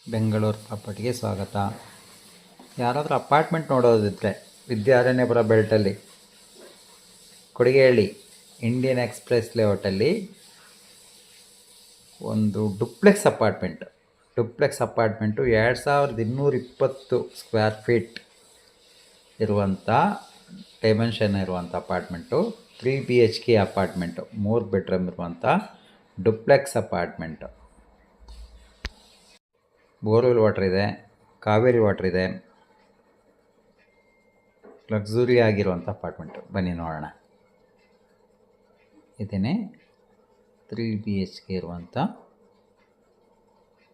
ಬೆಂಗಳೂರು ಪ್ರಾಪರ್ಟಿಗೆ ಸ್ವಾಗತ. ಯಾರಾದರೂ apartment ನೋಡೋದಿದ್ದರೆ Vidyaranyapura ಬೆಲ್ಟಲ್ಲಿ Kodigehalli Indian express ಲೇಔಟಲ್ಲಿ ಒಂದು ಡುಪ್ಲೆಕ್ಸ್ ಅಪಾರ್ಟ್ಮೆಂಟು 2220 ಸ್ಕ್ವೇರ್ ಫೀಟ್ ಇರುವಂಥ ಡೈಮೆನ್ಷನ್ ಇರುವಂಥ ಅಪಾರ್ಟ್ಮೆಂಟು. 3 BHK ಅಪಾರ್ಟ್ಮೆಂಟು, 3 ಬೆಡ್ರೂಮ್ ಇರುವಂಥ ಡುಪ್ಲೆಕ್ಸ್ ಅಪಾರ್ಟ್ಮೆಂಟು. ಬೋರ್ವೆಲ್ ವಾಟರ್ ಇದೆ, ಕಾವೇರಿ ವಾಟರ್ ಇದೆ, ಲಕ್ಸುರಿ ಆಗಿರುವಂಥ ಅಪಾರ್ಟ್ಮೆಂಟು. ಬನ್ನಿ ನೋಡೋಣ. ಇದೇನೆ 3 BHK ಇರುವಂಥ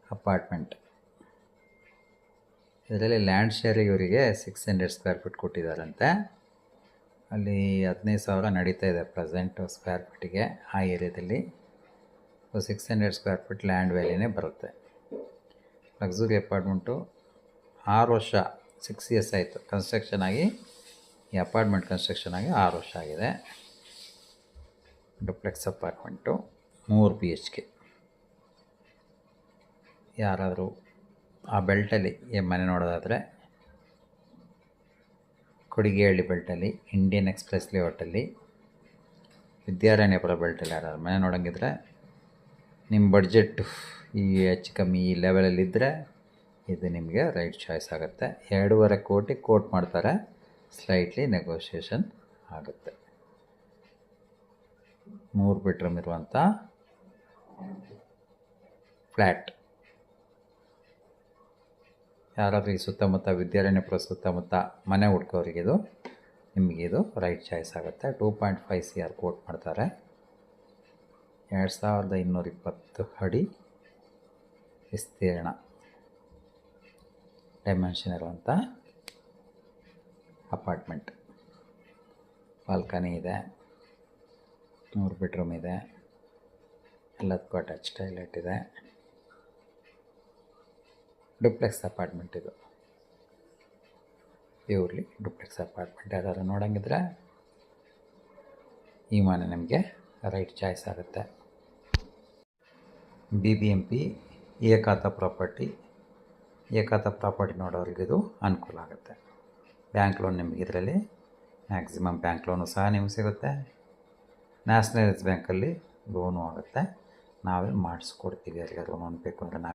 ಅಪಾರ್ಟ್ಮೆಂಟ್. ಇದರಲ್ಲಿ ಲ್ಯಾಂಡ್ ಶೇರಿಗೆ ಇವರಿಗೆ 600 ಸ್ಕ್ವೇರ್ ಫೀಟ್ ಕೊಟ್ಟಿದ್ದಾರಂತೆ. ಅಲ್ಲಿ 15,000 ನಡೀತಾ ಇದೆ ಪ್ರೆಸೆಂಟು ಸ್ಕ್ವೇರ್ ಫೀಟಿಗೆ ಆ ಏರಿಯಾದಲ್ಲಿ. 600 ಸ್ಕ್ವೇರ್ ಫೀಟ್ ಲ್ಯಾಂಡ್ ವ್ಯಾಲ್ಯೂನೇ ಬರುತ್ತೆ. Luxury apartment. 6 ವರ್ಷ 6 ಇಯರ್ಸ್ ಆಯಿತು ಕನ್ಸ್ಟ್ರಕ್ಷನ್ ಆಗಿ. ಈ ಅಪಾರ್ಟ್ಮೆಂಟ್ ಕನ್ಸ್ಟ್ರಕ್ಷನ್ ಆಗಿ 6 ವರ್ಷ ಆಗಿದೆ. Duplex apartment, 3 BHK. ಯಾರಾದರೂ ಆ ಬೆಲ್ಟಲ್ಲಿ ಮನೆ ನೋಡೋದಾದರೆ ಕೊಡಿಗೇಹಳ್ಳಿ ಬೆಲ್ಟಲ್ಲಿ ಇಂಡಿಯನ್ ಎಕ್ಸ್ಪ್ರೆಸ್ ಲೇಔಟಲ್ಲಿ ವಿದ್ಯಾರಣ್ಯಪುರ ಬೆಲ್ಟಲ್ಲಿ ಯಾರಾದ್ರು ಮನೆ ನೋಡೋಂಗಿದ್ರೆ, ನಿಮ್ಮ ಬಡ್ಜೆಟ್ಟು ಈ ಹೆಚ್ಚು ಕಮ್ಮಿ ಈ ಲೆವೆಲಲ್ಲಿದ್ದರೆ ಇದು ನಿಮಗೆ ರೈಟ್ ಚಾಯ್ಸ್ ಆಗುತ್ತೆ. 2.5 ಕೋಟಿ ಕೋಟ್ ಮಾಡ್ತಾರೆ, ಸ್ಲೈಟ್ಲಿ ನೆಗೋಷಿಯೇಷನ್ ಆಗುತ್ತೆ. 3 ಬೆಡ್ರೂಮ್ ಇರುವಂಥ ಫ್ಲ್ಯಾಟ್. ಯಾರಾದರೂ ಈ ಸುತ್ತಮುತ್ತ ವಿದ್ಯಾರಣ್ಯಪುರ ಸುತ್ತಮುತ್ತ ಮನೆ ಹುಡ್ಕೋರಿಗಿದು ನಿಮಗಿದು ರೈಟ್ ಚಾಯ್ಸ್ ಆಗುತ್ತೆ. 2.5 CR ಕೋಟ್ ಮಾಡ್ತಾರೆ. 2220 ಅಡಿ ವಿಸ್ತೀರ್ಣ ಡೈಮೆನ್ಷನ್ ಇರುವಂಥ ಅಪಾರ್ಟ್ಮೆಂಟ್. ಬಾಲ್ಕನಿ ಇದೆ, 3 ಬೆಡ್ರೂಮ್ ಇದೆ, ಎಲ್ಲದಕ್ಕೂ ಅಟ್ಯಾಚ್ ಟಾಯ್ಲೆಟ್ ಇದೆ. ಡುಪ್ಲೆಕ್ಸ್ ಅಪಾರ್ಟ್ಮೆಂಟ್ ಇದು, ಪ್ಯೂರ್ಲಿ ಡುಪ್ಲೆಕ್ಸ್ ಅಪಾರ್ಟ್ಮೆಂಟ್. ಯಾರಾದ್ರು ನೋಡೋಂಗಿದ್ರೆ ಈ ಮನೆ ನಿಮಗೆ ರೈಟ್ ಚಾಯ್ಸ್ ಆಗುತ್ತೆ. BBMP ಏಕಾತ ಪ್ರಾಪರ್ಟಿ. ಏಕಾತ ಪ್ರಾಪರ್ಟಿ ನೋಡೋರಿಗಿದು ಅನುಕೂಲ ಆಗುತ್ತೆ. ಬ್ಯಾಂಕ್ ಲೋನ್ ನಿಮಗೆ ಇದರಲ್ಲಿ ಮ್ಯಾಕ್ಸಿಮಮ್ ಬ್ಯಾಂಕ್ ಲೋನು ಸಹ ನಿಮಗೆ ಸಿಗುತ್ತೆ. ನ್ಯಾಷನಲೈಸ್ ಬ್ಯಾಂಕಲ್ಲಿ ಲೋನು ಆಗುತ್ತೆ. ನಾವೇ ಮಾಡಿಸ್ಕೊಡ್ತೀವಿ. ಯಾರಿಗಾದ್ರು ಲೋನ್ ಬೇಕು ಅಂದರೆ